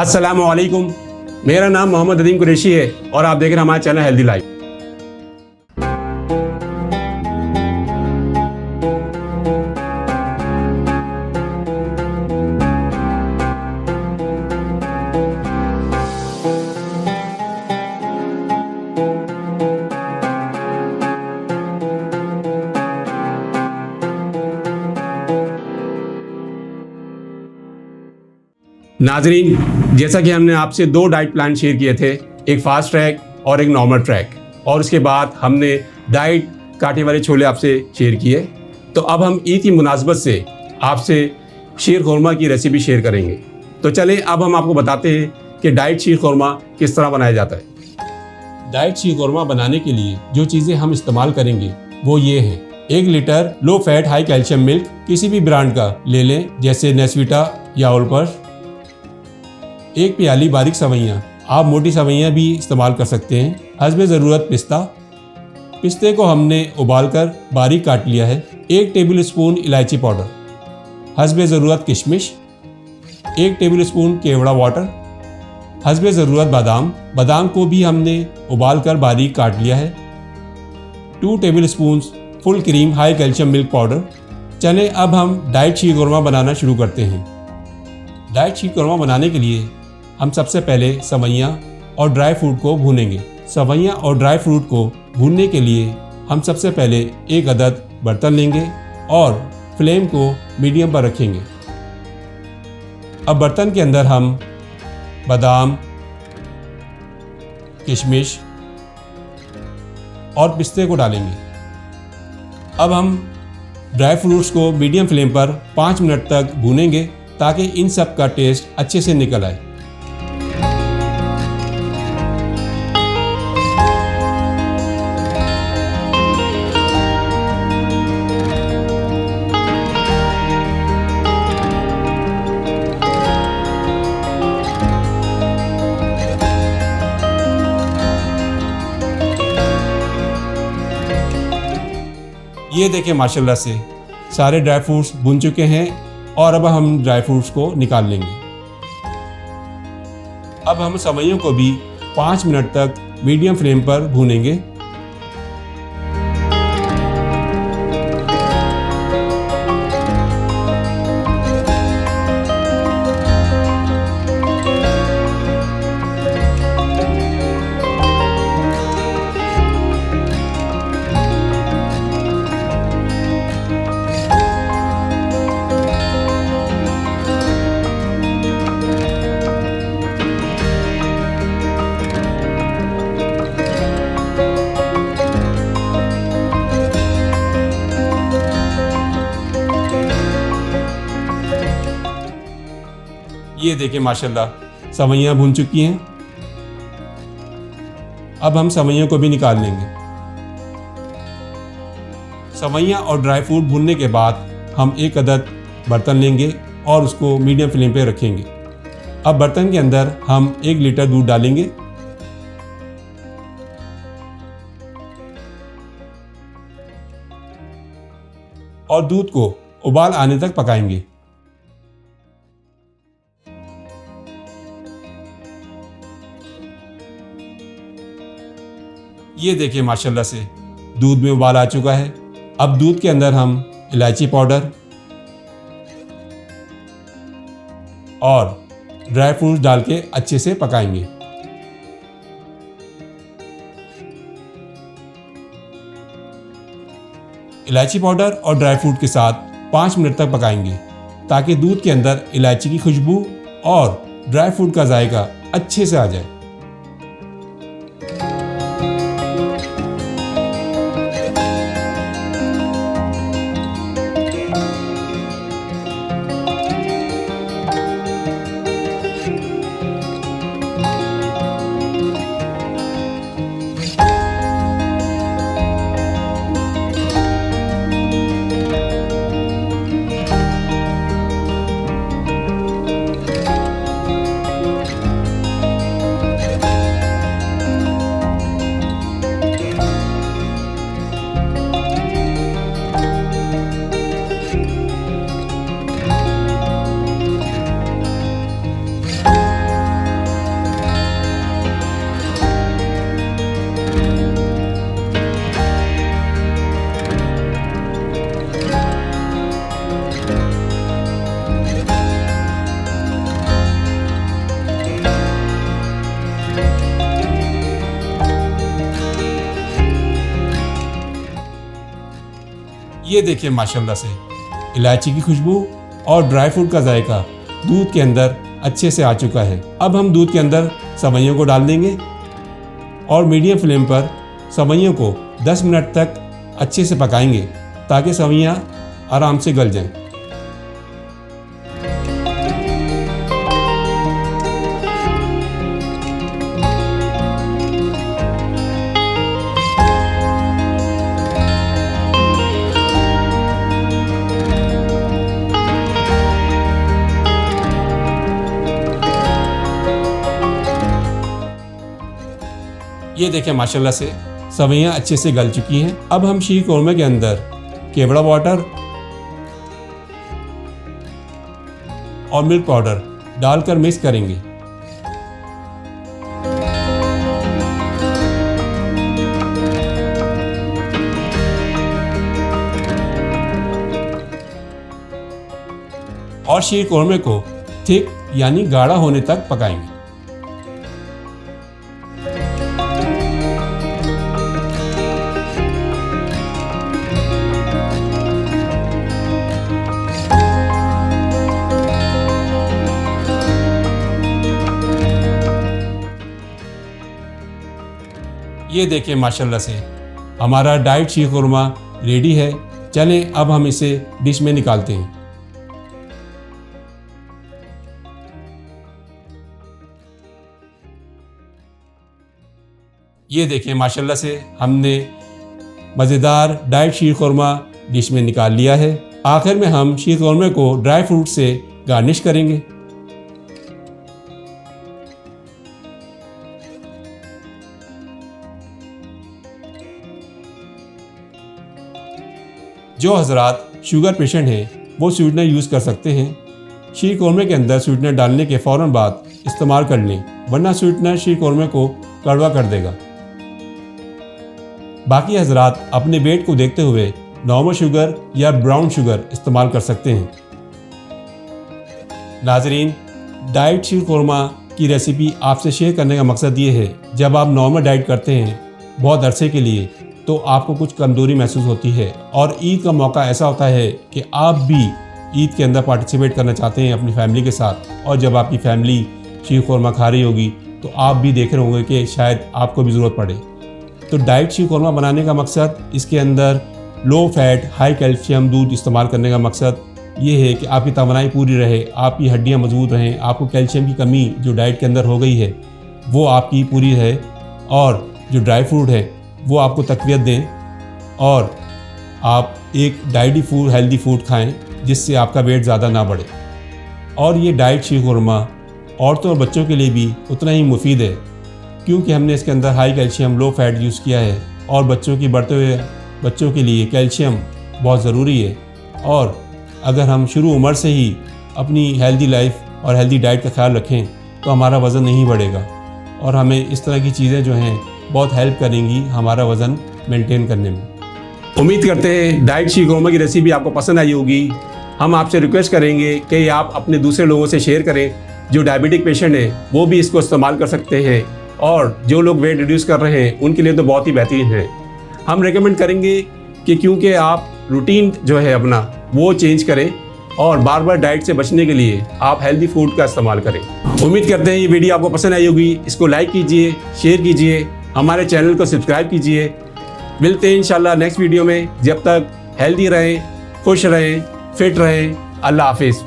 अस्सलामुअलैकुम, मेरा नाम मोहम्मद अदीम कुरैशी है और आप देख रहे हैं हमारा चैनल हेल्दी लाइफ। नाजरीन, जैसा कि हमने आपसे दो डाइट प्लान शेयर किए थे, एक फास्ट ट्रैक और एक नॉर्मल ट्रैक, और उसके बाद हमने डाइट काटे वाले छोले आपसे शेयर किए। तो अब हम ईद की मुनासबत से आपसे शीर खुरमा की रेसिपी शेयर करेंगे। तो चलिए अब हम आपको बताते हैं कि डाइट शीर खुरमा किस तरह बनाया जाता है। डाइट शीर खुरमा बनाने के लिए जो चीज़ें हम इस्तेमाल करेंगे वो ये हैं। 1 litre low fat high calcium milk किसी भी ब्रांड का ले लें, जैसे नेस्विटा या ओलपर्स। 1 प्याली बारीक सवैयाँ, आप मोटी सवैयाँ भी इस्तेमाल कर सकते हैं। हस्बे ज़रूरत पिस्ता, पिस्ते को हमने उबालकर बारीक काट लिया है। 1 टेबल स्पून इलायची पाउडर, हस्बे ज़रूरत किशमिश, 1 टेबल स्पून केवड़ा वाटर, हस्बे ज़रूरत बादाम, बादाम को भी हमने उबालकर बारीक काट लिया है। 2 table spoon full cream high calcium milk powder. चलें अब हम डाइट शीर खुरमा बनाना शुरू करते हैं। डाइट शीर खुरमा बनाने के लिए हम सबसे पहले सवैयाँ और ड्राई फ्रूट को भूनेंगे। सवैयाँ और ड्राई फ्रूट को भूनने के लिए हम सबसे पहले एक अदद बर्तन लेंगे और फ्लेम को मीडियम पर रखेंगे। अब बर्तन के अंदर हम बादाम, किशमिश और पिस्ते को डालेंगे। अब हम ड्राई फ्रूट्स को मीडियम फ्लेम पर 5 मिनट तक भूनेंगे ताकि इन सब का टेस्ट अच्छे से निकल आए। ये देखें, माशाल्लाह से सारे ड्राई फ्रूट्स भुन चुके हैं और अब हम ड्राई फ्रूट्स को निकाल लेंगे। अब हम सवैयों को भी 5 मिनट तक मीडियम फ्लेम पर भूनेंगे। ये देखें, माशाल्लाह सवैयाँ भून चुकी हैं। अब हम सवैयों को भी निकाल लेंगे। सवैयाँ और ड्राई फ्रूट भूनने के बाद हम एक अदद बर्तन लेंगे और उसको मीडियम फ्लेम पे रखेंगे। अब बर्तन के अंदर हम 1 लीटर दूध डालेंगे। और दूध को उबाल आने तक पकाएंगे। ये देखिए, माशाल्लाह से दूध में उबाल आ चुका है। अब दूध के अंदर हम इलायची पाउडर और ड्राई फ्रूट्स डाल के अच्छे से पकाएंगे। इलायची पाउडर और ड्राई फ्रूट के साथ 5 मिनट तक पकाएंगे ताकि दूध के अंदर इलायची की खुशबू और ड्राई फ्रूट का जायका अच्छे से आ जाए। ये देखिए माशाल्लाह से इलायची की खुशबू और ड्राई फ्रूट का जायका दूध के अंदर अच्छे से आ चुका है। अब हम दूध के अंदर सेवइयों को डाल देंगे और मीडियम फ्लेम पर सेवइयों को 10 मिनट तक अच्छे से पकाएंगे ताकि सेवइयाँ आराम से गल जाएं। ये देखें माशाल्लाह से सेवइयाँ अच्छे से गल चुकी हैं। अब हम शीर कोरमा के अंदर केवड़ा वाटर और मिल्क पाउडर डालकर मिक्स करेंगे। और शीर कोरमे को थिक यानी गाढ़ा होने तक पकाएंगे। ये देखिए माशाल्लाह से हमारा डाइट शीर कोरमा रेडी है। चलें अब हम इसे डिश में निकालते हैं। ये देखिए माशाल्लाह से हमने मज़ेदार डाइट शीर कोरमा डिश में निकाल लिया है। आखिर में हम शीर कोरमे को ड्राई फ्रूट से गार्निश करेंगे। जो हजरात शुगर पेशेंट हैं वो स्वीटनर यूज़ कर सकते हैं। शीर कोरमे के अंदर स्वीटनर डालने के फ़ौरन बाद इस्तेमाल कर लें, वरना स्वीटनर शीर कोरमे को कड़वा कर देगा। बाकी हजरात अपने वेट को देखते हुए नॉर्मल शुगर या ब्राउन शुगर इस्तेमाल कर सकते हैं। नाजरीन, डाइट शीर कोरमा की रेसिपी आपसे शेयर करने का मकसद ये है, जब आप नॉर्मल डाइट करते हैं बहुत अरसे के लिए तो आपको कुछ कमज़ोरी महसूस होती है और ईद का मौका ऐसा होता है कि आप भी ईद के अंदर पार्टिसिपेट करना चाहते हैं अपनी फैमिली के साथ, और जब आपकी फैमिली शीर कोरमा खा रही होगी तो आप भी देख रहे होंगे कि शायद आपको भी ज़रूरत पड़े। तो डाइट शीर कोरमा बनाने का मकसद, इसके अंदर लो फैट हाई कैल्शियम दूध इस्तेमाल करने का मकसद ये है कि आपकी तवानाई पूरी रहे, आपकी हड्डियाँ मजबूत रहें, आपको कैल्शियम की कमी जो डाइट के अंदर हो गई है वो आपकी पूरी रहे, और जो ड्राई फ्रूट है वो आपको तक़वियत दें, और आप एक डाइटी फूड हेल्दी फूड खाएं जिससे आपका वेट ज़्यादा ना बढ़े। और ये डाइट शीर कोरमा औरतों और बच्चों के लिए भी उतना ही मुफीद है, क्योंकि हमने इसके अंदर high calcium low fat use किया है, और बच्चों की बढ़ते हुए बच्चों के लिए कैल्शियम बहुत ज़रूरी है। और अगर हम शुरू उम्र से ही अपनी हेल्दी लाइफ और हेल्दी डाइट का ख्याल रखें तो हमारा वज़न नहीं बढ़ेगा, और हमें इस तरह की चीज़ें जो हैं बहुत हेल्प करेंगी हमारा वज़न मेंटेन करने में। उम्मीद करते हैं डाइट शीर कोरमा की रेसिपी आपको पसंद आई होगी। हम आपसे रिक्वेस्ट करेंगे कि आप अपने दूसरे लोगों से शेयर करें, जो डायबिटिक पेशेंट हैं वो भी इसको इस्तेमाल कर सकते हैं, और जो लोग वेट रिड्यूस कर रहे हैं उनके लिए तो बहुत ही बेहतरीन है। हम रेकमेंड करेंगे कि क्योंकि आप रूटीन जो है अपना वो चेंज करें, और बार बार डाइट से बचने के लिए आप हेल्दी फूड का इस्तेमाल करें। उम्मीद करते हैं ये वीडियो आपको पसंद आई होगी। इसको लाइक कीजिए, शेयर कीजिए, हमारे चैनल को सब्सक्राइब कीजिए। मिलते हैं इंशाल्लाह नेक्स्ट वीडियो में। जब तक हेल्दी रहें, खुश रहें, फिट रहें। अल्लाह हाफिज़।